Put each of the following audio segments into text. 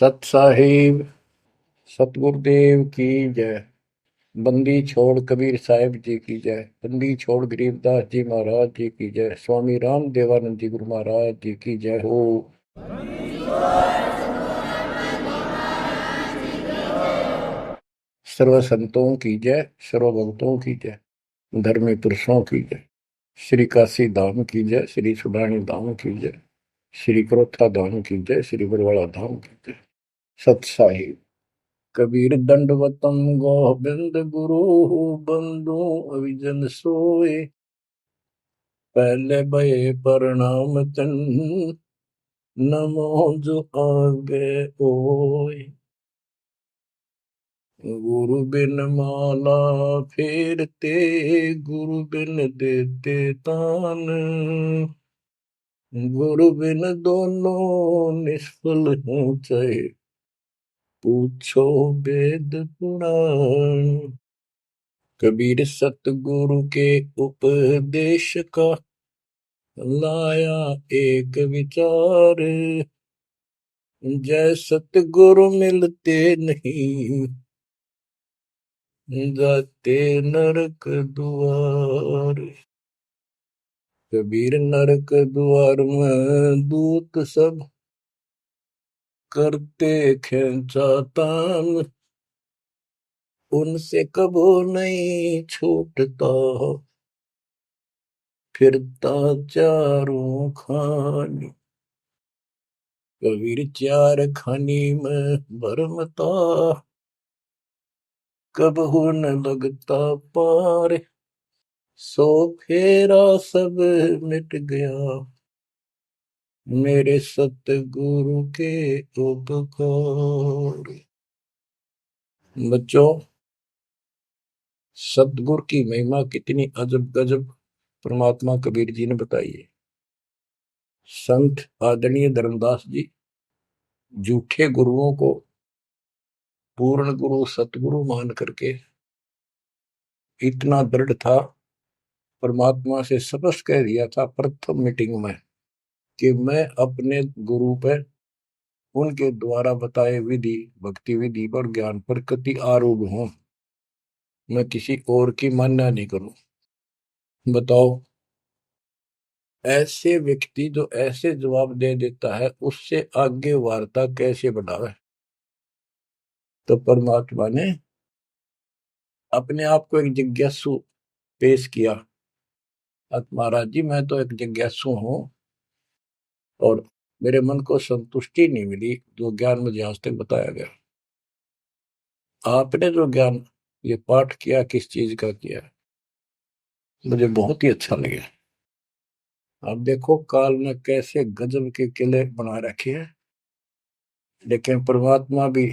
सत साहिब सतगुरुदेव की जय। बंदी छोड़ कबीर साहिब जी की जय। बंदी छोड़ गरीबदास जी महाराज जी की जय। स्वामी राम देवानंद जी गुरु महाराज जी की जय हो। सर्व संतों की जय, सर्व भक्तों की जय, धर्मी पुरुषों की जय। श्री काशी धाम की जय, श्री सुडानी धाम की जय, श्री क्रोथा धाम की जय, श्री बरवाड़ा धाम की जय। सत साहिब। कबीर दंडवतम गोविंद गुरु बंदु अविजन सोए। पहले भये प्रणाम तन नमो जो आगे ओए। गुरु बिन माला फेरते, गुरु बिन देते तान, गुरु बिन दोनों निष्फल हैं चाहे पूछो वेद पुराण। कबीर सतगुरु के उपदेश का लाया एक विचार। जय सतगुरु मिलते नहीं, जाते नरक द्वार। कबीर नरक द्वार में दूत सब करते खेचा तान, उनसे कबो नहीं छूटता फिरता चारों खानी। कबीर चार खानी में भरमता, कबहू न लगता पार। सो फेरा सब मिट गया, मेरे सतगुरु के उपकार। बच्चों, सतगुरु की महिमा कितनी अजब गजब परमात्मा कबीर जी ने बताई है। संत आदरणीय धर्मदास जी झूठे गुरुओं को पूर्ण गुरु सतगुरु मान करके इतना दृढ़ था, परमात्मा से स्पष्ट कह दिया था प्रथम मीटिंग में कि मैं अपने गुरु पर उनके द्वारा बताए विधि भक्ति विधि पर ज्ञान पर कति आरूढ़ हूं। मैं किसी और की मान्य नहीं करूं। बताओ, ऐसे व्यक्ति जो ऐसे जवाब दे देता है उससे आगे वार्ता कैसे बढ़ावे। तो परमात्मा ने अपने आप को एक जिज्ञासु पेश किया। महाराज जी, मैं तो एक जिज्ञासु हूं और मेरे मन को संतुष्टि नहीं मिली जो ज्ञान मुझे आज तक बताया गया। आपने जो ज्ञान ये पाठ किया किस चीज का किया, मुझे बहुत ही अच्छा लगा। अब देखो काल ने कैसे गजब के किले बना रखे हैं, लेकिन परमात्मा भी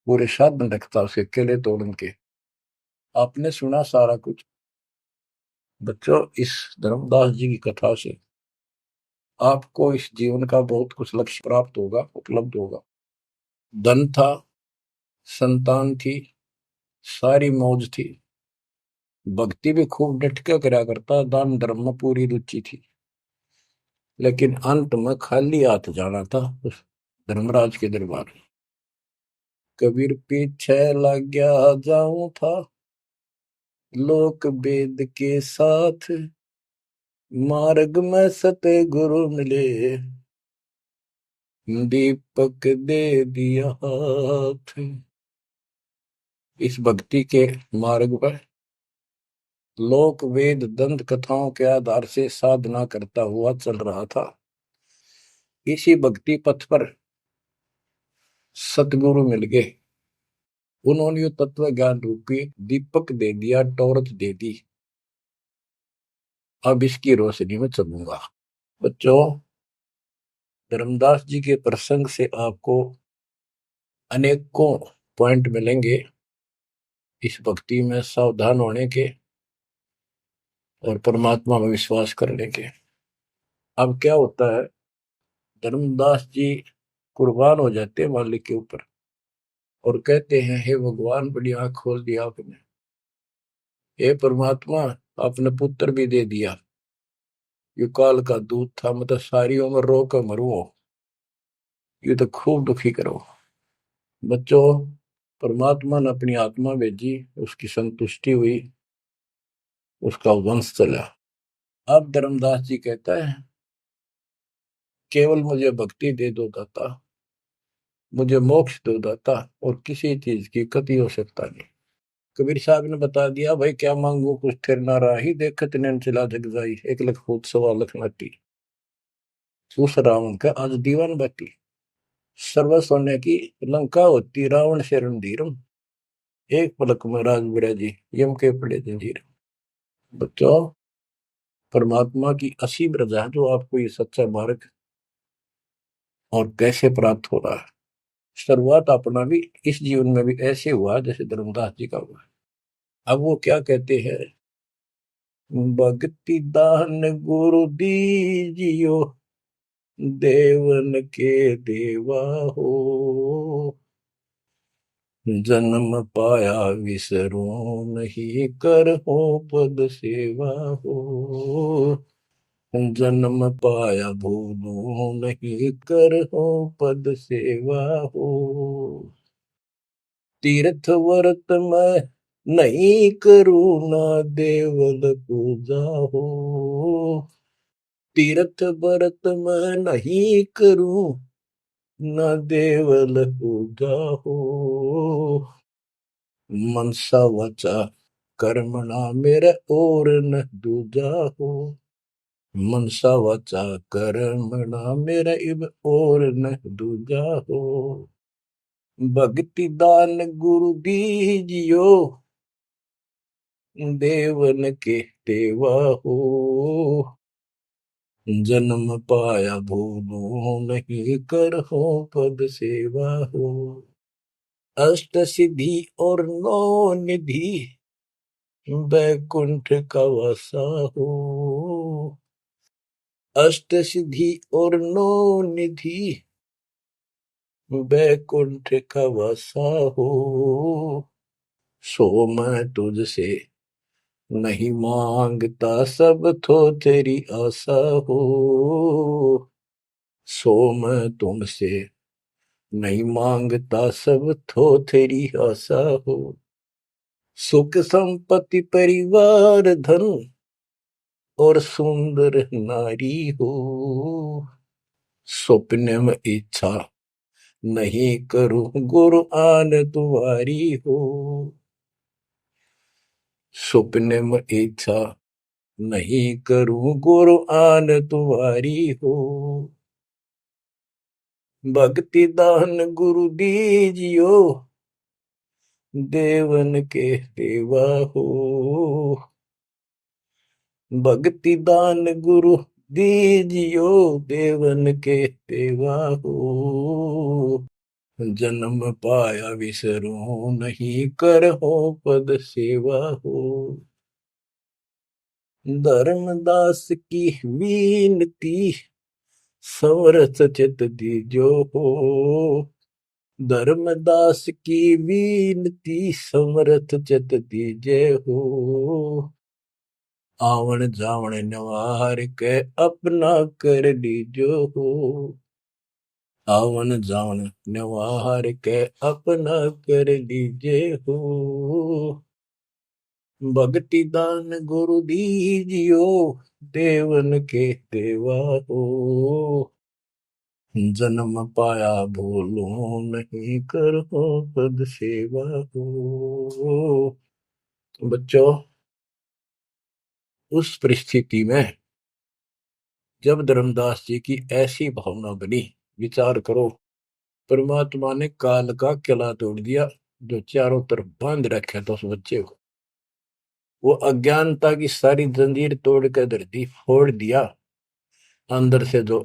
पूरे साधन रखता उसके किले तोड़न के। आपने सुना सारा कुछ। बच्चों, इस धर्मदास जी की कथा से आपको इस जीवन का बहुत कुछ लक्ष्य प्राप्त होगा, उपलब्ध होगा। धन था, संतान थी, सारी मौज थी, भक्ति भी खूब डट के करा करता, दान धर्म में पूरी रुचि थी, लेकिन अंत में खाली हाथ जाना था उस धर्मराज के दरबार। कबीर पीछे लग गया जाऊं था, लोक वेद के साथ, मार्ग में सतगुरु मिले, दीपक दे दिया हाथ। इस भक्ति के मार्ग पर लोक वेद दंत कथाओं के आधार से साधना करता हुआ चल रहा था। इसी भक्ति पथ पर सतगुरु मिल गए। उन्होंने यो तत्व ज्ञान रूपी दीपक दे दिया, टॉर्च दे दी। अब इसकी रोशनी में चलूंगा। बच्चों, धर्मदास जी के प्रसंग से आपको अनेकों पॉइंट मिलेंगे इस भक्ति में सावधान होने के और परमात्मा में विश्वास करने के। अब क्या होता है, धर्मदास जी कुर्बान हो जाते हैं मालिक के ऊपर और कहते हैं, हे भगवान, बड़ी आंख खोल दिया आपने। हे परमात्मा, आपने पुत्र भी दे दिया। युकाल का दूध था, मतलब सारी उम्र रो कर मरो। ये तो खूब दुखी करो। बच्चों, परमात्मा ने अपनी आत्मा भेजी, उसकी संतुष्टि हुई, उसका वंश चला। अब धर्मदास जी कहता है, केवल मुझे भक्ति दे दो दाता, मुझे मोक्ष दो दाता, और किसी चीज की कति आवश्यकता नहीं। कबीर साहब ने बता दिया, भाई क्या मांगू कुछ थिर ना राही, देखत नैन चला जग जाई, 1 लाख फूट 1.25 लाख नाटी। उस रावण का आज दीवान बाटी, सर्व सोने की लंका होती, रावण से रणधीरम, एक पलक में राज बिड़ा जी, यम के पड़े जंजीर। बच्चों, परमात्मा की असीम रजा है जो आपको ये सच्चा मार्ग और कैसे प्राप्त हो रहा है। शुरुआत अपना भी इस जीवन में भी ऐसे हुआ जैसे धर्मदास जी का हुआ। अब वो क्या कहते हैं, भक्ति दान गुरु दीजियो, देवन के देवा हो, जन्म पाया विसरो नहीं, कर हो पद सेवा हो, जन्म पाया भूलो नहीं, कर हो पद सेवा हो, तीर्थ व्रत में नहीं करूँ ना, देवल पूजा हो, तीर्थ व्रत में नहीं करूँ ना, देवल पूजा हो, मनसा वचा कर्मणा मेरा और न दूजा हो, मनसा वचा कर्मणा मेरा इब और न दूजा हो, भक्ति दान गुरु दीजियो, देवन के देवा हो, जन्म पाया भूलो नहीं, कर हो पद सेवा हो, अष्ट सिद्धि और नौ निधि, बैकुंठ का वासा हो, अष्ट सिद्धि और नौ निधि, बैकुंठ का वासा हो, सो मैं तुझसे नहीं मांगता, सब तो तेरी आशा हो, सो मैं तुमसे नहीं मांगता, सब तो तेरी आशा हो, सुख संपत्ति परिवार धन और सुंदर नारी हो, स्वप्न में इच्छा नहीं करूं, गुरु आन तुम्हारी हो, स्वप्न में इच्छा नहीं करूं, गुरु आन तुम्हारी हो, भक्ति दान गुरु दीजियो, देवन के देवा हो, भक्ति दान गुरु दीजियो, देवन के देवा हो, जन्म पाया विसरो नहीं, कर हो पद सेवा हो, धर्मदास की विनती, समरथ चित दीजो हो, धर्मदास की विनती, समरथ चित दीजे हो, आवन जावन नवार के अपना कर लीजो हो, आवन जावन नवार के अपना कर लीजे हो, भक्ति दान गुरु दीजियो, देवन के देवा हो, जन्म पाया भूलो नहीं, करो पद सेवा हो। बच्चों, उस परिस्थिति में जब धर्मदास जी की ऐसी भावना बनी, विचार करो, परमात्मा ने काल का किला तोड़ दिया जो चारों तरफ बांध रखा था उस बच्चे को, वो अज्ञानता की सारी जंजीर तोड़ कर धरती फोड़ दिया, अंदर से जो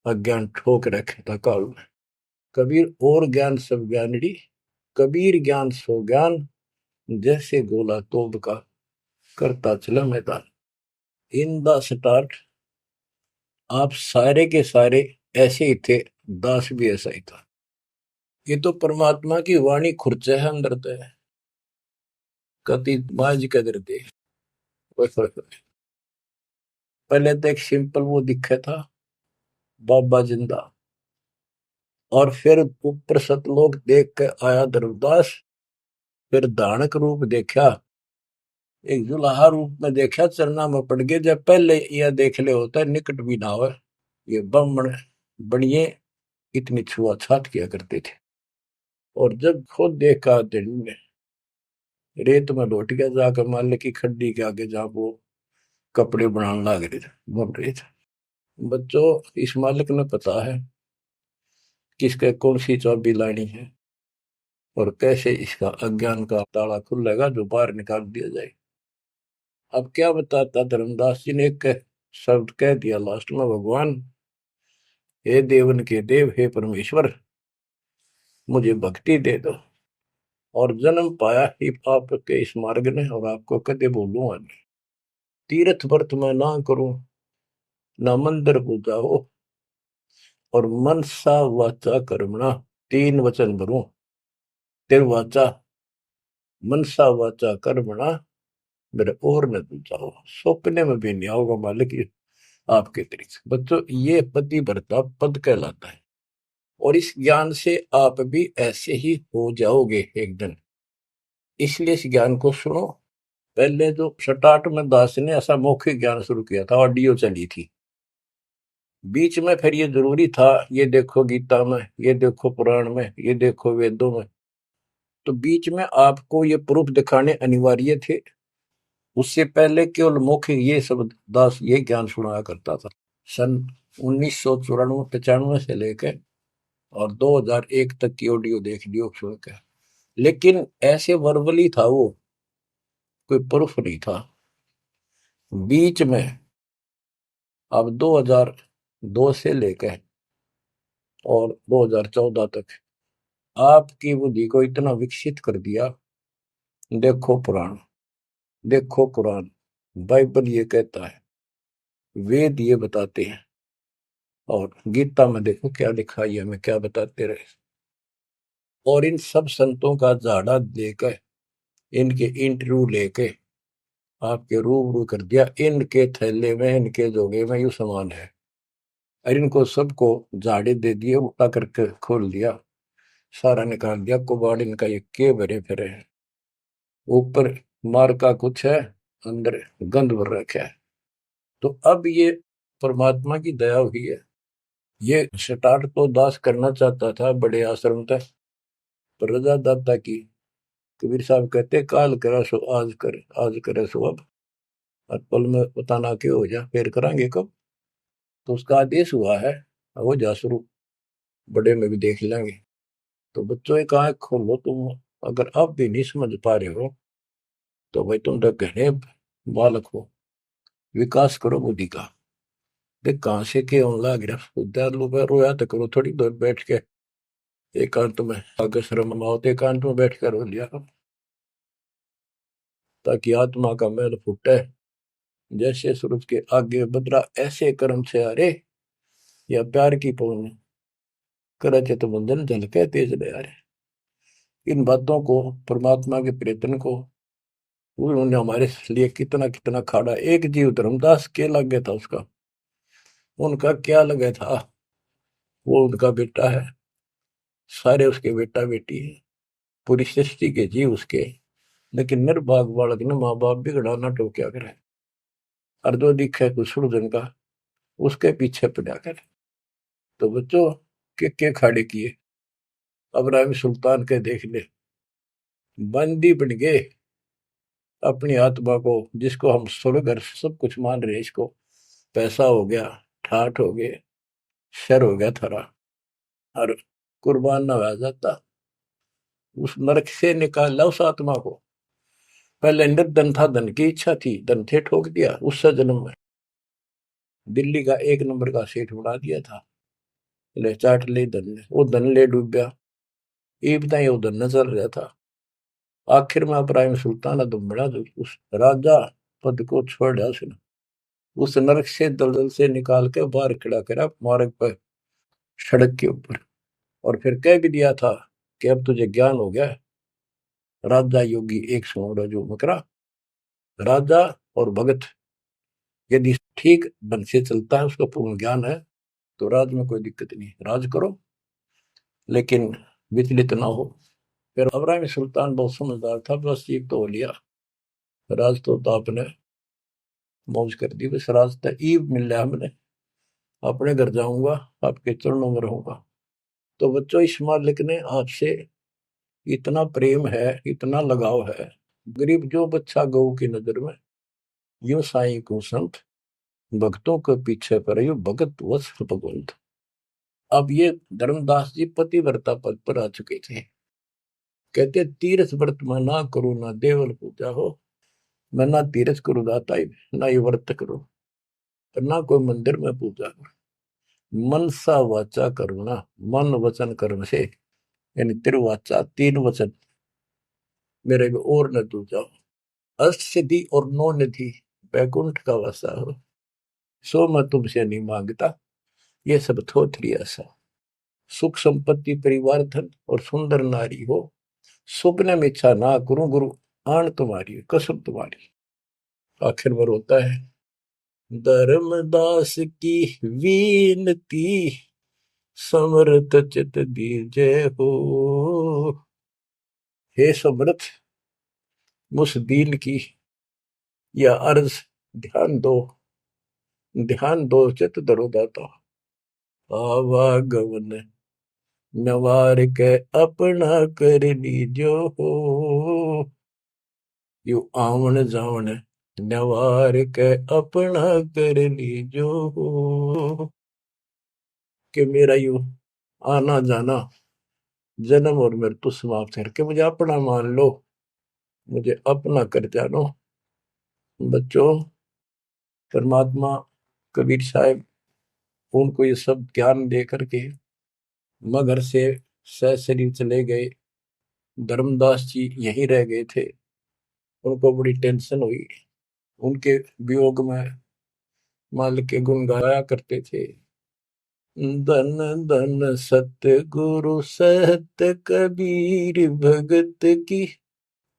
अज्ञान ठोक रखे था काल में। कबीर और ज्ञान सब ज्ञानड़ी, कबीर ज्ञान सो ज्ञान, जैसे गोला तोप का करता चला मैदान। इन द स्टार्ट आप सारे के सारे ऐसे ही थे, दास भी ऐसा ही था। ये तो परमात्मा की वाणी खुर्च है अंदर तो है, कति बाज कदर दे। पहले तो एक सिंपल वो दिखा था, बाबा जिंदा, और फिर ऊपर सतलोक देख के आया धर्मदास, फिर दानक रूप देखा, एक जुलाहा रूप में देखा, चरना में पड़ गए। जब पहले यह देख ले होता है निकट भी ना हो, ये ब्राह्मण बनिए इतनी छुआछात किया करते थे। और जब खुद देखा दिन में रेत में लौट गया, जाकर मालिक की खड्डी के आगे जहाँ वो कपड़े बनाने लग रहे थे, बन रहे थे। बच्चों, इस मालिक ने पता है किसके कौन सी चाबी लानी है और कैसे इसका अज्ञान का ताला खुलेगा जो बाहर निकाल दिया जाए। अब क्या बताता धर्मदास जी ने, एक शब्द कह दिया लास्ट में, भगवान हे देवन के देव, हे परमेश्वर, मुझे भक्ति दे दो और जन्म पाया ही आपके इस मार्ग ने, और आपको कदे बोलूंगा नहीं। तीर्थ व्रत में ना करूं, ना मंदिर पूजा हो, और मनसा वाचा कर्मणा, तीन वचन भरूं, तिरवाचा मनसा वाचा कर्मणा मेरे और न दूजा हो, सपने में भी नहीं आओगे मालिक आपके तरीके। बच्चों, ये पति भरता पद कहलाता है, और इस ज्ञान से आप भी ऐसे ही हो जाओगे एक दिन। इसलिए इस ज्ञान को सुनो। पहले जो स्टार्ट में दास ने ऐसा मौखिक ज्ञान शुरू किया था, ऑडियो चली थी, बीच में फिर ये जरूरी था, ये देखो गीता में, ये देखो पुराण में, ये देखो वेदों में, तो बीच में आपको ये प्रूफ दिखाने अनिवार्य थे। उससे पहले केवल मौखिक ये सब दास ये ज्ञान सुनाया करता था। सन 1994-95 से लेकर और 2001 तक की ऑडियो देख लियो सुन के, लेकिन ऐसे वर्बली था वो, कोई प्रूफ नहीं था। बीच में अब 2002 से लेकर और 2014 तक आपकी बुद्धि को इतना विकसित कर दिया। देखो पुराण, देखो कुरान, बाइबल ये कहता है, वेद ये बताते हैं, और गीता में देखो क्या लिखा है, हमें क्या बताते रहे। और इन सब संतों का झाड़ा देकर, इनके इंटरव्यू लेके आपके रूबरू कर दिया, इनके थैले में, इनके जोगे में यू सामान है, और इनको सबको झाड़े दे दिए, उल्टा करके खोल दिया, सारा निकाल दिया कुबाड़ इनका, ये के भरे फिरे हैं। ऊपर मार का कुछ है, अंदर गंध भर रखा है। तो अब ये परमात्मा की दया हुई है। ये स्टार्ट तो दास करना चाहता था बड़े आश्रम तक, पर रजा दाता की। कबीर साहब कहते, काल करा सो आज कर, आज करे सो अब, और पल में पता ना क्यों हो जा, फिर करांगे कब। तो उसका आदेश हुआ है, हो जा शुरू, बड़े में भी देख लेंगे। तो बच्चों एक आंख खोलो तुम, अगर अब भी नहीं समझ पा रहे हो तो भाई तुम तो घने बालक हो, विकास करो बुद्धि का। देख कहां से के होने लग रहा, उद्यालु पे रोया तो करो थोड़ी देर बैठ के, एकांत में आगे शर्म आओ तो एकांत में बैठ कर रो लिया करो, ताकि आत्मा का मैल फूटे। जैसे सूरज के आगे बदरा, ऐसे कर्म से अरे, या प्यार की पौन करे तो बंधन झलके तेज ले आ रहे। इन बातों को, परमात्मा के प्रेतन को, उन्होंने हमारे लिए कितना कितना खाड़ा। एक जीव धर्मदास के लगे था उसका, उनका क्या लगे था, वो उनका बेटा है, सारे उसके बेटा बेटी है, पूरी सृष्टि के जीव उसके। लेकिन निर्भाग बालक ने माँ बाप बिगड़ा ना टोक्या करे, और जो दिखे कुछ जन का उसके पीछे पड़ा करे। तो बच्चों, के खाड़े किए, अब्राहिम सुल्तान के देख ले, बंदी बन गए अपनी आत्मा को, जिसको हम स्वर्ग और सब कुछ मान रहे, इसको पैसा हो गया, ठाठ हो गए, शर हो गया थारा, और कुर्बान ना हो जाता, उस नरक से निकाला उस आत्मा को। पहले निर्धन था, धन की इच्छा थी, धन थे ठोक दिया, उस जन्म में दिल्ली का एक नंबर का सेठ बना दिया था, ले चाट ले धन ने, वो धन ले डूब गया, ये बताइए वो धन न चल रहा था। आखिर में इब्राहिम सुल्तान अदम बड़ा, जो उस राजा पद को छोड़ा उसने, उस नरक से दलदल से निकाल के बाहर खड़ा करा मार्ग पर, सड़क के ऊपर, और फिर कह भी दिया था कि अब तुझे ज्ञान हो गया। राजा योगी एक सुनो जो मकरा, राजा और भगत यदि ठीक ढंग से चलता है, उसको पूर्ण ज्ञान है, तो राज में कोई दिक्कत नहीं, राज करो। लेकिन विचलित ना हो। फिर अब्राहिम सुल्तान बहुत समझदार था, बस ये तो हो लिया, राज तो आपने मौज कर दी, बस रास्ता ईब मिल रहा हमने, अपने घर जाऊंगा, आपके चरणों में रहूंगा। तो बच्चों, इस मालिक ने आपसे इतना प्रेम है, इतना लगाव है, गरीब जो बच्चा गऊ की नजर में, यूं साईं को संत, भक्तों के पीछे पर यूं भगत वत्स भगवंत। अब ये धर्मदास जी पतिव्रता पद पर आ चुके थे। कहते तीर्थ व्रत मैं ना करूं, ना देवल पूजा हो, मैं ना तीर्थ करूं दाता ही, ना ये व्रत करूं, और ना कोई मंदिर में पूजा करूं। मन सा वाचा करुणा, मन वचन कर्म से, यानी तिरुवाचा, तीन वचन मेरे को और न तू जाओ, अष्ट सिद्धि और नौ निधि, बैकुंठ का वासा हो, सो मैं तुमसे नहीं मांगता, ये सब थोथरी ऐसा। सुख संपत्ति परिवार धन और सुंदर नारी हो, सुपने में इच्छा ना करूं गुरु, आन तुम्हारी कसम तुम्हारी। आखिर में रोता है, धर्मदास की वीनती, समर्थ चित दीजे हो। हे समर्थ, मुझ दीन की या अर्ज ध्यान दो, ध्यान दो चित धरो दाता। आवागमन नवार के अपना कर लीजो हो, यू आवन जावन नवार के अपना कर लीजो हो। कि मेरा यू आना जाना, जन्म और मृत्यु समाप्त करके मुझे अपना मान लो, मुझे अपना कर जानो। बच्चों, परमात्मा कबीर साहब उनको ये सब ज्ञान दे करके मगर से सशरीर चले गए। धर्मदास जी यहीं रह गए थे। उनको बड़ी टेंशन हुई। उनके वियोग में मालिक के गुण गाया करते थे। धन धन सतगुरु सत्य कबीर, भगत की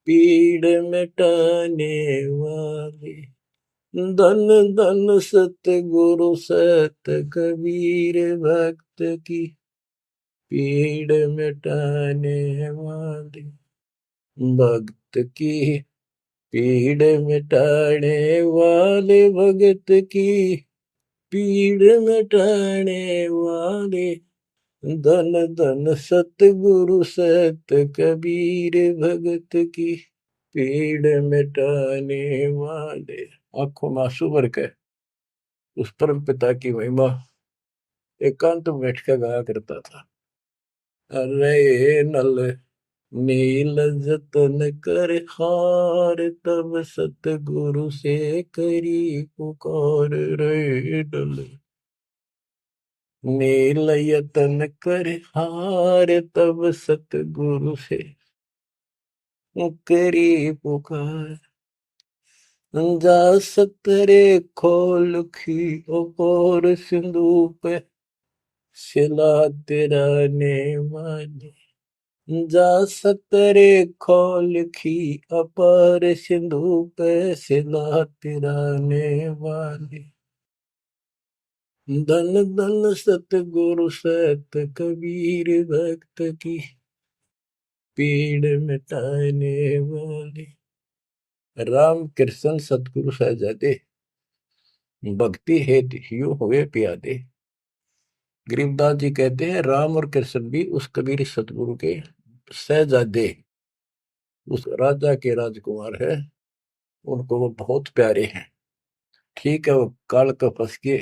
पीड़ मिटाने वाले। धन धन सतगुरु सत्य कबीर, भक्त की पीड़ मिटाने वाले। भक्त की पीड़ मिटाने वाले, भगत की पीड़ मिटाने वाले। धन धन सतगुरु सत्य कबीर, भगत की पीड़ मिटाने वाले। आंखों में आंसू भर के उस परम पिता की महिमा एकांत में बैठ कर गाया करता था। अरे नल नील जतन कर हार, तब सतगुरु से करी पुकार। रे नल नील यतन कर हार, तब सतगुरु से करी पुकार। जा सतरे खोल खी और सिंधु पे, सिला तेरा ने माने। जा सतरे खोल खी अपार सिंधु पे, सिला तेरा ने वाले। धन धन सतगुरु सत कबीर, भक्त की पीड़ मिटाने वाले। राम कृष्ण सतगुरु सहजादे, भक्ति हेतु ह्यू हुए प्यादे। गरीबदास जी कहते हैं राम और कृष्ण भी उस कबीर सतगुरु के सहजादे, उस राजा के राजकुमार है, उनको वो बहुत प्यारे हैं। ठीक है, वो काल का फंस के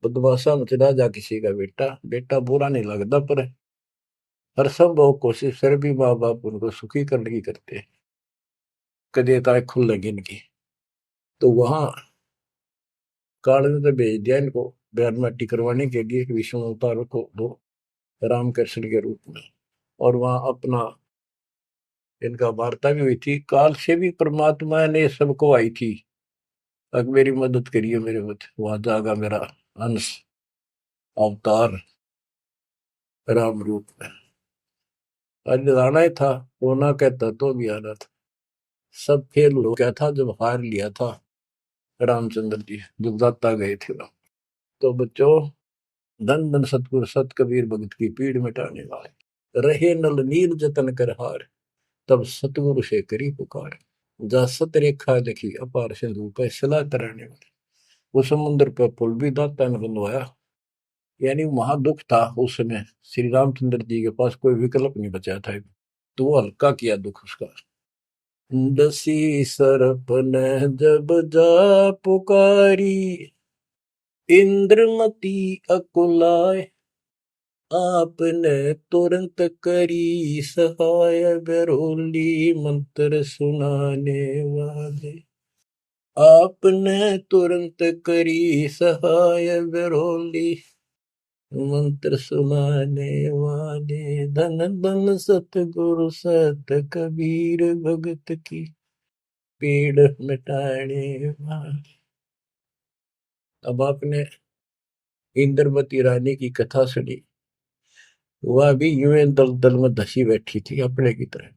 बदमाशा मच राजा किसी का बेटा, बेटा बुरा नहीं लगता, पर हर संभव कोशिश फिर भी माँ बाप उनको सुखी करने की करते हैं, कदे ताए खुल लगी इनकी। तो वहां काल ने तो भेज दिया इनको बयान माटी करवाने के लिए विष्णु अवतार को, वो रामकृष्ण के रूप में। और वहां अपना इनका वार्ता भी हुई थी। काल से भी परमात्मा ने सबको आई थी, अब मेरी मदद करिए, मेरे मत वहां जागा मेरा अंश अवतार राम रूप में। आज आना ही था, होना कहता तो भी आना था। सब फेल हो गया था जब हार लिया था रामचंद्र जी, जब दाता गए थे राम। तो बच्चों, धन धन सतगुरु सत कबीर, भगत की पीड़ मिटाने वाले। रहे नल नीर जतन कर हार, तब सतगुरु से करी पुकार। जा सत रेखा लिखी अपार सिंधु पे सला तराने वाले। वो समुद्र पे पुल भी दाता ने बनवाया। यानी वहां दुख था उस समय, श्री रामचंद्र जी के पास कोई विकल्प नहीं बचा था, तो वो हल्का किया दुख उसका। दसी सरप ने जब जा पुकारी, इंद्रमती अकुलाय, आपने तुरंत करी सहाय, बरोली मंत्र सुनाने वाले। आपने तुरंत करी सहाय, बरोली मंत्र सुनाने वाले। धन धन सतगुरु सत कबीर, भगत की पीड़ मिटाने वाले। अब आपने इंद्रवती रानी की कथा सुनी, वह भी यूं दल दल में धसी बैठी थी अपने की तरह।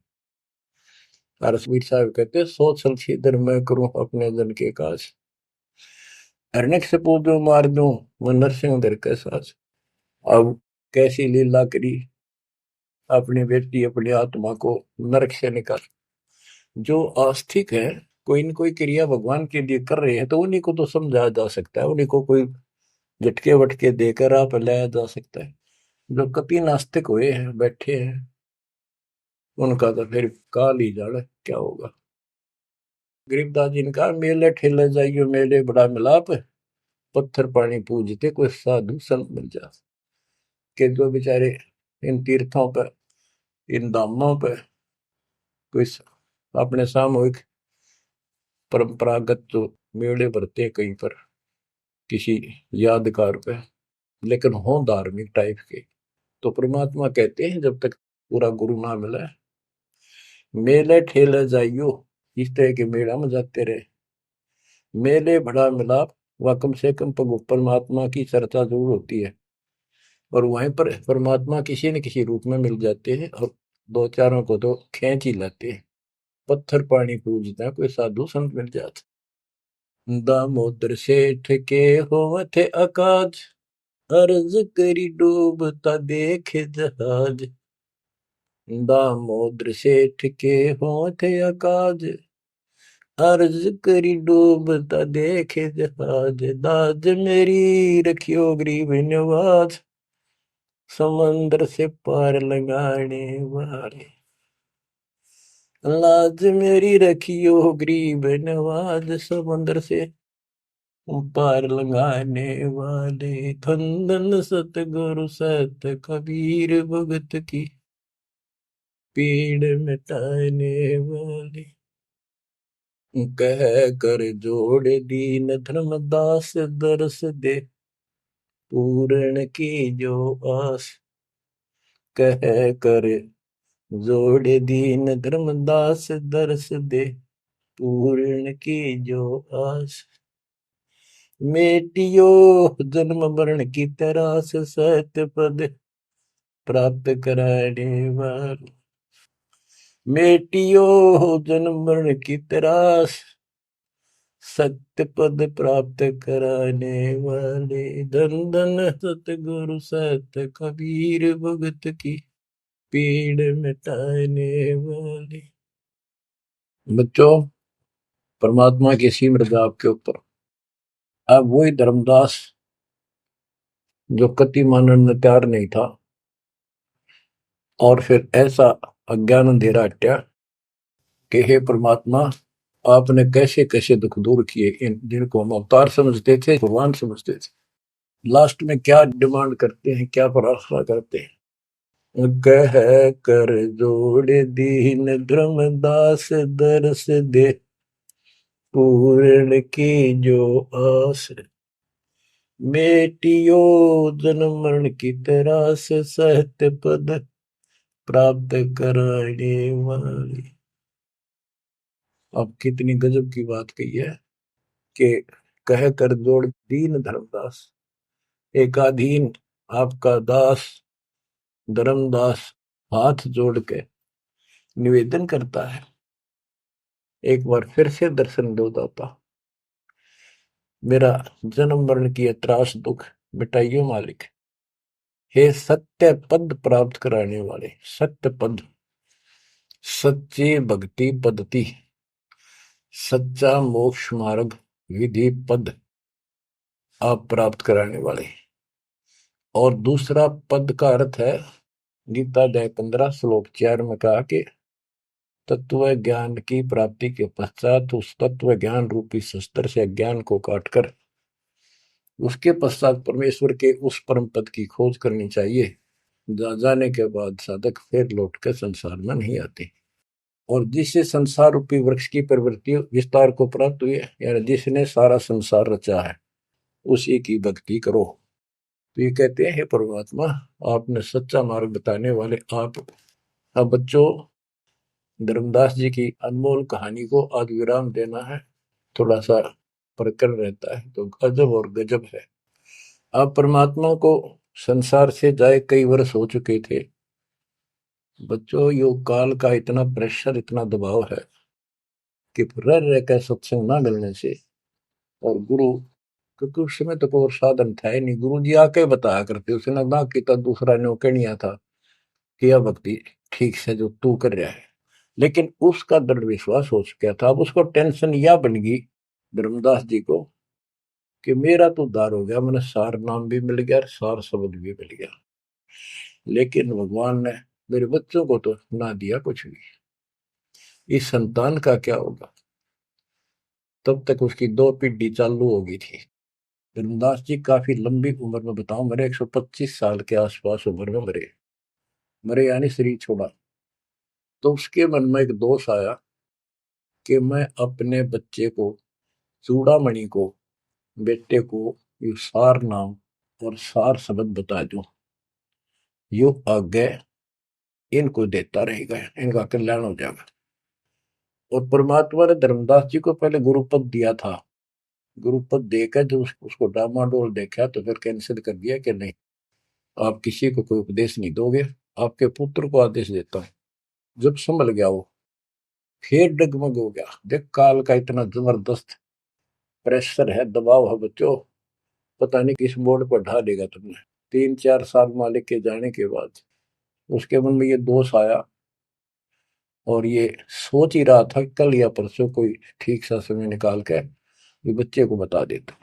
रसवीर साहब कहते, सोच छलछीदर मैं करूं अपने जन के काज, हरनेक से पूजो मार दूं मैं नरसिंह दर के साज। अब कैसी लीला करी, अपनी बेटी अपनी आत्मा को नरक से निकाल। जो आस्तिक है, कोई न कोई क्रिया भगवान के लिए कर रहे हैं, तो उन्हीं को तो समझाया जा सकता है, उन्हीं को कोई झटके वटके देकर आप लाया जा सकता है। जो कति नास्तिक हुए हैं, बैठे हैं, उनका तो फिर काल ही जाने क्या होगा। गरीबदास जी ने कहा, मेले ठेले जाइयो मेले बड़ा मिलाप, पत्थर पानी पूजते कोई साधु संत मिल जा। के जो बेचारे इन तीर्थों पर, इन धामों पर कोई अपने सामूहिक परंपरागत जो मेले भरते हैं कहीं पर किसी यादगार पे, लेकिन हो धार्मिक टाइप के, तो परमात्मा कहते हैं जब तक पूरा गुरु ना मिला, मेले ठेले जाइयो, इस तरह के मेला में जाते रहे, मेले बड़ा मिलाप, वह कम से कम परमात्मा की चर्चा जरूर होती है, और वहीं पर परमात्मा किसी न किसी रूप में मिल जाते हैं, और दो चारों को तो खींच ही लाते हैं। पत्थर पानी पूजता है कोई साधु संत मिल जाता। दामोदर सेठ के होवत अकाज, अर्ज करी डूबता देखे जहाज। दामोदर सेठ के होवत अकाज, अर्ज करी डूबता देखे जहाज। दाज मेरी रखियो गरीब नवाज, समंदर से पार लगाने वाले। लाज मेरी रखियो गरीब नवाज, समंदर से पार लगाने वाले। धन धन सतगुरु सत कबीर, भगत की पीड़ मिटाने वाले। कह कर जोड़ दीन धर्मदास, दरस दे पूर्ण की जो आस। कह कर जोड़ दीन धर्मदास, दरस दे पूर्ण की जो आस। मेटियो जन्म मरण की तरास, सत्य पद प्राप्त कराने वाले। मेटियो जन्म मरण की तरास, सत्य पद प्राप्त कराने वाले। धन धन सतगुरु सत कबीर, भगत की पीड़ मिटाने वाले। बच्चों, परमात्मा की सिमरन आपके ऊपर। अब वही धर्मदास जो कति मानने में तैयार नहीं था, और फिर ऐसा अज्ञान अंधेरा हटा कि हे परमात्मा, आपने कैसे कैसे दुख दूर किए, इन जिनको हम अवतार समझते थे, भगवान समझते थे, लास्ट में क्या डिमांड करते हैं, क्या प्रार्थना करते हैं। कह कर जोड़ दीन धर्मदास, दरस दे पूर्ण की जो आस। मेटियो जन्म मरण की तरास, सत्य पद प्राप्त कराने वाली। अब कितनी गजब की बात कही है कि कह कर जोड़ दीन धर्मदास, एक अधीन आपका दास धर्मदास हाथ जोड़ के निवेदन करता है, एक बार फिर से दर्शन दो दाता, मेरा जन्म मरण की त्रास दुख मिटाइयो मालिक। हे सत्य पद प्राप्त कराने वाले, सत्य पद, सच्ची भक्ति पद्धति, सच्चा मोक्ष मार्ग विधि पद आप प्राप्त कराने वाले। और दूसरा पद का अर्थ है, गीता अध्याय 15 श्लोक 4 में कहा कि तत्व ज्ञान की प्राप्ति के पश्चात उस तत्व ज्ञान रूपी शस्त्र से ज्ञान को काटकर उसके पश्चात परमेश्वर के उस परम पद की खोज करनी चाहिए। जाने के बाद साधक फिर लौट कर संसार में नहीं आते। और जिससे संसार रूपी वृक्ष की प्रवृत्ति विस्तार को प्राप्त हुई है, यानी जिसने सारा संसार रचा है, उसी की भक्ति करो। तो ये कहते हैं, हे परमात्मा, आपने सच्चा मार्ग बताने वाले आप। अब बच्चों, धर्मदास जी की अनमोल कहानी को आज विराम देना है। थोड़ा सा प्रकरण रहता है तो अजब और गजब है। आप परमात्मा को संसार से जाए कई वर्ष हो चुके थे। बच्चों, योग काल का इतना प्रेशर, इतना दबाव है कि रह रह कर सत्संग ना मिलने से, और गुरु, क्योंकि उस समय तो कोई और साधन था ही नहीं, गुरु जी आके बताया करते, उसने ना किया दूसरा न्यों नहीं था कि यह भक्ति ठीक से जो तू कर रहा है। लेकिन उसका दृढ़ विश्वास हो चुका था। अब उसको टेंशन यह बन गई धर्मदास जी को कि मेरा तो उद्धार हो गया, मैंने सार नाम भी मिल गया, सार शब्द भी मिल गया, लेकिन भगवान ने मेरे बच्चों को तो ना दिया कुछ भी। इस संतान का क्या होगा? तब तक उसकी 2 पीढ़ी चालू हो गई थी। धर्मदास जी काफी लंबी उम्र में, बताऊं, मेरे 125 साल के आसपास उम्र में मरे। मरे यानी शरीर छोड़ा। तो उसके मन में एक दोष आया कि मैं अपने बच्चे को, चूड़ामणि को, बेटे को ये सार नाम और सार शब्द बता दूं, यो आगे इनको देता रहेगा, इनका कल्याण हो जाएगा। और परमात्मा ने धर्मदास जी को पहले गुरुपद दिया था। गुरुपद देकर जो उसको डामाडोल देखा तो फिर कैंसिल कर दिया कि नहीं, आप किसी को कोई उपदेश नहीं दोगे, आपके पुत्र को आदेश देता हूं। जब संभल गया वो, फिर डगमग हो गया। देख, काल का इतना जबरदस्त प्रेशर है, दबाव है बच्चों, पता नहीं किस मोड़ पर ढा देगा तुमने। 3-4 साल मालिक के जाने के बाद उसके मन में ये दोष आया, और ये सोच ही रहा था कल या परसों कोई ठीक सा समय निकाल कर ये बच्चे को बता देता।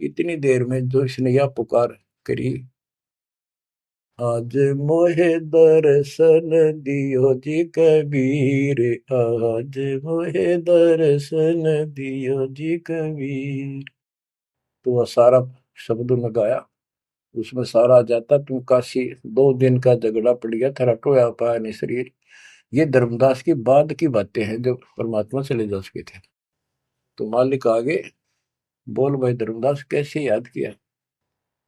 इतनी देर में जो इसने यह पुकार करी, आज मोहे दर्शन दियो जी कबीर, आज मोहे दर्शन दियो जी कबीर। तो वह सारा शब्द में गाया, उसमें सारा आ जाता, तुम काशी 2 दिन का झगड़ा पड़ गया, तेरा टोया पाया नहीं शरीर। ये धर्मदास की बाद की बातें हैं जो परमात्मा चले जा चुके थे। तो मालिक आगे बोल, भाई धर्मदास कैसे याद किया?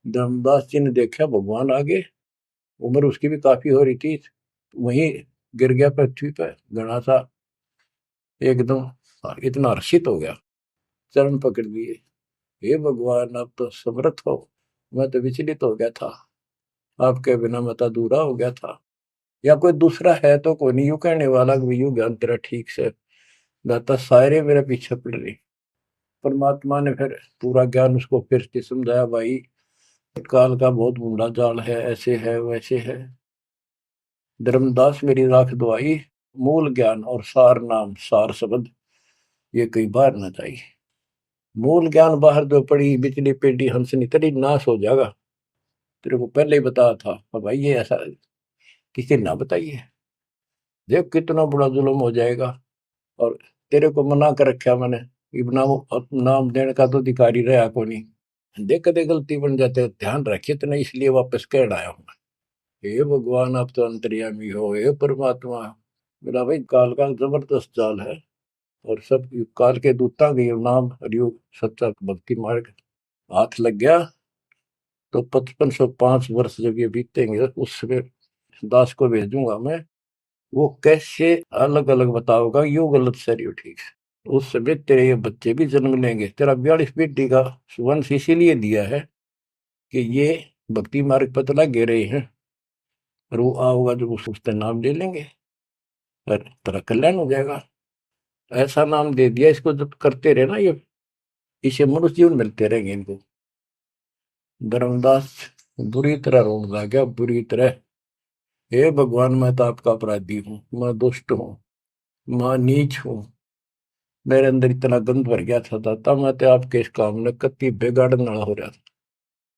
धर्मदास जी ने देखा भगवान आगे, उम्र उसकी भी काफी हो रही थी, वहीं गिर गया पृथ्वी पर घना सा, एकदम इतना हर्षित हो गया, चरण पकड़ लिए। हे भगवान, आप तो समर्थ हो, मैं तो विचलित हो गया था, आपके बिना मैं तो अधूरा हो गया था। या कोई दूसरा है तो कोई नहीं, यूं कहने वाला कि यूं ज्ञान तेरा ठीक से दाता, सारे मेरे पीछे पड़ रही। परमात्मा ने फिर पूरा ज्ञान उसको फिर से समझाया, भाई काल का बहुत बूढ़ा जाल है, ऐसे है वैसे है। धर्मदास मेरी राख दुआई, मूल ज्ञान और सार नाम सार शब्द ये कई बार ना चाहिए। मूल ज्ञान बाहर जो पड़ी बिजली पेटी हंसनी तेरी नाश हो जाएगा। तेरे को पहले ही बताया था, अब भाई ये ऐसा किसी ना बताइए, देख कितना बड़ा जुल्म हो जाएगा। और तेरे को मना कर रखा मैंने, नाम नाम देने का तो अधिकारी रहा को नहीं। देख कदे गलती बन जाते, ध्यान रखिए तो नहीं, इसलिए वापस कह आया हूं। हे भगवान, आप तो अंतर्यामी हो, हे परमात्मा। मेरा भाई काल का जबरदस्त जाल है, और सब काल के दूता के नाम हरियोग सच्चा भक्ति मार्ग हाथ लग गया तो 5505 वर्ष जब ये बीतेंगे, उस समय दास को भेजूंगा मैं, वो कैसे अलग अलग बताओगा, यू गलत सही ठीक है। उस समय तेरे ये बच्चे भी जन्म लेंगे। तेरा 42 पीढ़ी का वंश इसीलिए दिया है कि ये भक्ति मार्ग पर तो लगे रहे हैं, और वो आओगा जो उसका नाम ले लेंगे और तेरा कल्याण हो जाएगा। ऐसा नाम दे दिया, इसको जब करते रहे ना, ये इसे मनुष्य जीवन मिलते रहेंगे इनको। धर्मदास बुरी तरह रोने लगा, बुरी तरह। हे भगवान, मैं तो आपका अपराधी हूँ, मैं दुष्ट हूँ, मैं नीच हूँ। मेरे अंदर इतना गंद भर गया था दाता, मैं तो आपके इस काम ने कति बिगाड़ने वाला हो रहा था।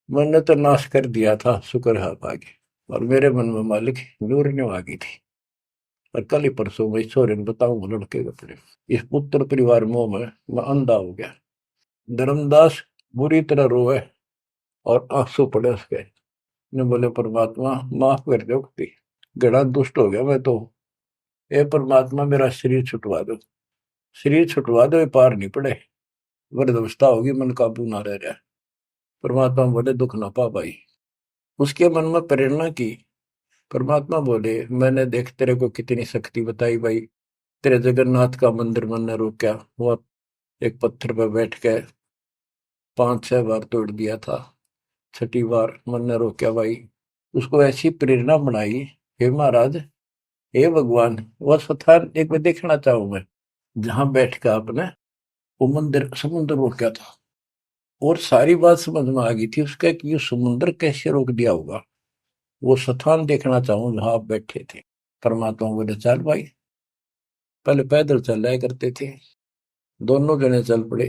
मैंने तो नाश कर दिया था, शुक्र है आप आगे। और मेरे मन में मालिक नूरने आ गई थी। और कल ही परसों मैं ईश्वर बताऊं लड़के के अपने इस पुत्र परिवार मोह में मैं अंधा हो गया। धर्मदास बुरी तरह रोए और आंसू पड़े उसके। ने बोले परमात्मा माफ कर दो, गड़ा दुष्ट हो गया मैं तो। ए परमात्मा, मेरा शरीर छुटवा दो, शरीर छुटवा दो, ये पार नहीं पड़े, वृद्धावस्था होगी, मन काबू ना रह रहा। परमात्मा बोले दुख ना पा भाई। उसके मन में प्रेरणा की। परमात्मा बोले मैंने देख तेरे को कितनी शक्ति बताई भाई। तेरे जगन्नाथ का मंदिर मैंने रोका, वो एक पत्थर पर बैठ के 5-6 बार तोड़ दिया था, छठी बार मैंने रोका भाई। उसको ऐसी प्रेरणा बनाई, हे महाराज, हे भगवान, वह स्थान एक बार देखना चाहूं मैं जहां बैठ के आपने वो मंदिर समुद्र रोका था। और सारी बात समझ में आ गई थी उसका कि ये समुद्र कैसे रोक दिया होगा। वो स्थान देखना चाहूं जहां आप बैठे थे। परमात्मा बोले चल भाई। पहले पैदल चल रहा करते थे, दोनों जने चल पड़े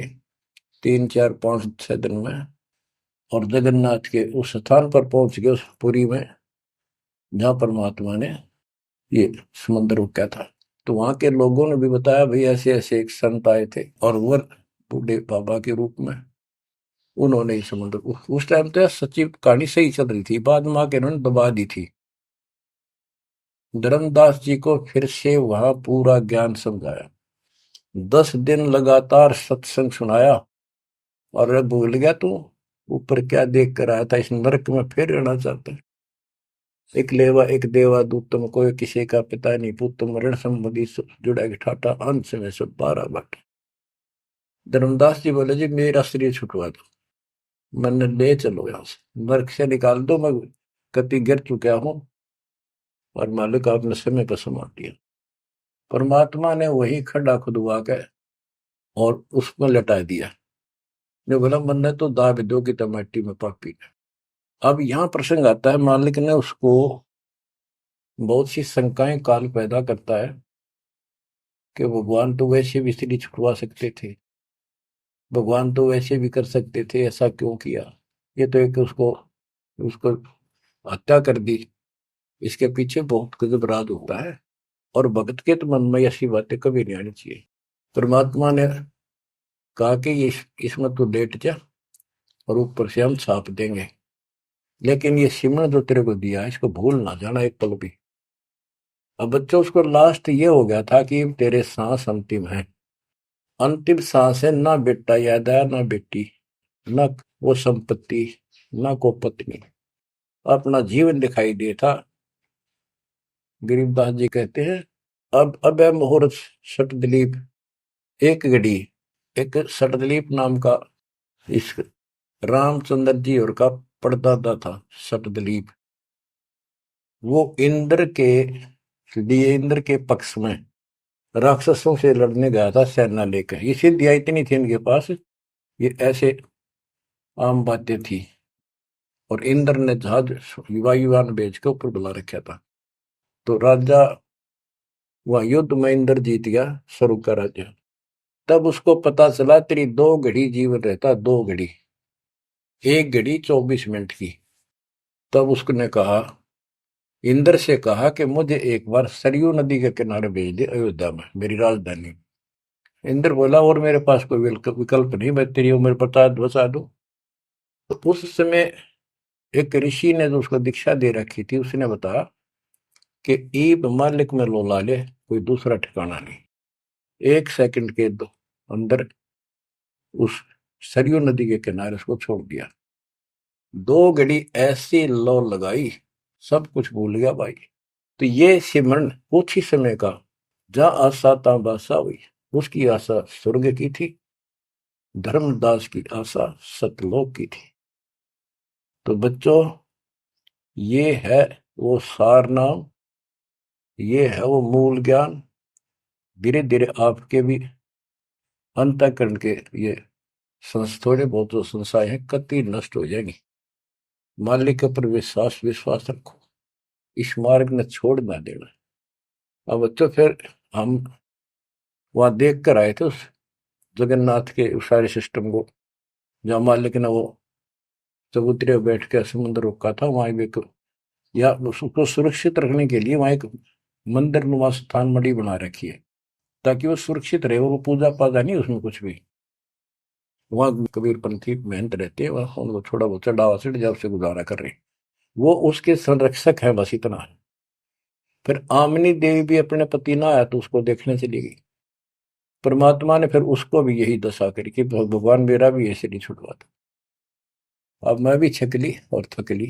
3-4-5-6 दिन में। और जगन्नाथ के उस स्थान पर पहुंच गए, उस पुरी में जहां परमात्मा ने ये समुद्र रोका था। तो वहां के लोगों ने भी बताया भाई ऐसे ऐसे एक संत आए थे और वो बूढ़े बाबा के रूप में उन्होंने ही समुद्र उस टाइम तो सच्ची कहानी सही चल रही थी, बाद में आके उन्होंने दबा दी थी। धर्मदास जी को फिर से वहां पूरा ज्ञान समझाया, 10 दिन लगातार सत्संग सुनाया। और अब भूल गया तू ऊपर क्या देख कर आया था, इस नरक में फिर रहना चाहता है। एक लेवा एक देवा दूत तुम कोई किसी का पिता नहीं पूत तुम ऋण संबंधी जुड़ा के ठाटा अंश में सब 12 बाटे। धर्मदास जी बोले जी मेरा शरीर छुटवा दो, मैंने ले चलो यहाँ से, नरक से निकाल दो, मैं कति गिर चुका हूँ और मालिक आपने समय पर संभाल दिया। परमात्मा ने वही खड्डा खुदवा के और उसमें लटा दिया। जो बोला मैंने तो दाब दो की टमाटी में पापी। अब यहाँ प्रसंग आता है, मालिक ने उसको बहुत सी शंकाएं काल पैदा करता है कि भगवान तो वैसे भी स्त्री छुड़वा सकते थे, भगवान तो वैसे भी कर सकते थे, ऐसा क्यों किया। ये तो एक उसको उसको हत्या कर दी। इसके पीछे बहुत गजब राज होता है। और भगत के तो मन में ऐसी बातें कभी नहीं आनी चाहिए। परमात्मा ने कहा कि इसमें तो लेट जा और ऊपर से हम छाप देंगे, लेकिन ये सिमरन जो तेरे को दिया इसको भूल ना जाना एक पल भी। अब बच्चों उसको लास्ट ये हो गया था कि तेरे सांस अंतिम है, अंतिम सांस है, ना बेटा याद आया ना बेटी, ना वो संपत्ति, ना को पत्नी, अपना जीवन दिखाई देता। गरीबदास जी कहते हैं अब है मुहूर्त सटदलीप एक घड़ी। एक सटदलीप नाम का इस रामचंद्र जी और का परदादा था सटदलीप। वो इंद्र के लिए इंद्र के पक्ष में राक्षसों से लड़ने गया था सेना लेकर। ये सिद्धियां इतनी थी इनके पास, ये ऐसे आम बातें थी। और इंद्र ने जहाज वायुयान भेज के ऊपर बुला रखा था। तो राजा वहां युद्ध में इंद्र जीत गया, स्वर्ग का राजा। तब उसको पता चला तेरी 2 घड़ी जीवन रहता, 2 घड़ी, 1 घड़ी 24 मिनट की। तब उसने कहा, इंद्र से कहा कि मुझे एक बार सरयू नदी के किनारे भेज दे अयोध्या में, मेरी राजधानी। इंद्र बोला और मेरे पास कोई विकल्प नहीं, मैं तेरी उम्र बता दूं। तो उस समय एक ऋषि ने जो उसको दीक्षा दे रखी थी उसने बताया कि ईब मालिक में लोला ले, कोई दूसरा ठिकाना नहीं। 1 सेकंड के अंदर उस सरयू नदी के किनारे उसको छोड़ दिया। 2 घड़ी ऐसी लो लगाई, सब कुछ भूल गया भाई। तो ये सिमरन कुछ ही समय का, जहां आशा ता बासा हुई। उसकी आशा स्वर्ग की थी, धर्मदास की आशा सतलोक की थी। तो बच्चों ये है वो सार नाम, ये है वो मूल ज्ञान। धीरे धीरे आपके भी अंतःकरण के ये थोड़े बहुत जो संशय है कति नष्ट हो जाएंगी। मालिक के ऊपर विश्वास विश्वास रखो, इस मार्ग ने छोड़ ना देना। अब तो फिर हम वहां देख कर आए थे उस जगन्नाथ के उस सारे सिस्टम को, जहाँ मालिक ने वो चबूतरे बैठ के समुद्र रोका था, वहां भी एक, या उसको सुरक्षित रखने के लिए वहां एक मंदिर नुमा स्थान मणि बना रखी है, ताकि वो सुरक्षित रहे, वो पूजा पाजा नहीं उसमें कुछ भी। वहां कबीरपंथी मेहनत रहते हैं, वहां उनको थोड़ा बहुत चढ़ावा चढ़ जाओ से गुजारा कर रहे हैं, वो उसके संरक्षक है, बस इतना है। फिर आमनी देवी भी अपने पति ना आया तो उसको देखने चली गई। परमात्मा ने फिर उसको भी यही दशा करी कि भगवान मेरा भी ऐसे नहीं छुड़वाता। अब मैं भी छकली और थकली,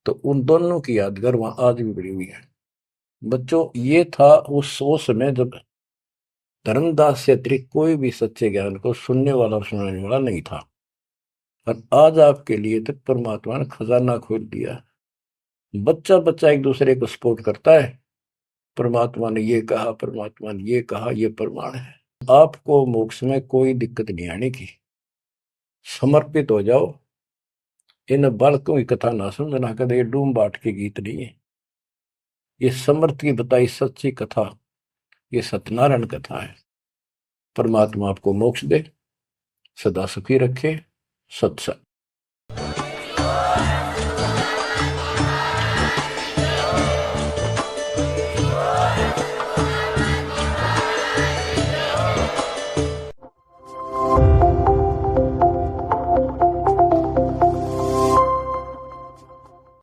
तो उन दोनों की यादगार वहां आज भी बड़ी हुई है। बच्चों, ये था उस समय जब धर्मदास से अतिरिक्त कोई भी सच्चे ज्ञान को सुनने वाला और सुनाने वाला नहीं था, और आज आपके लिए तो परमात्मा ने खजाना खोल दिया। बच्चा बच्चा एक दूसरे को सपोर्ट करता है, परमात्मा ने ये कहा, परमात्मा ने ये कहा, ये प्रमाण है। आपको मोक्ष में कोई दिक्कत नहीं आने की। समर्पित हो जाओ। इन बालकों की कथा ना समझना कदे, ये डूम बाट के गीत नहीं है, ये समर्थ की बताई सच्ची कथा, ये सत्यनारायण कथा है। परमात्मा आपको मोक्ष दे, सदा सुखी रखे। सत्संग।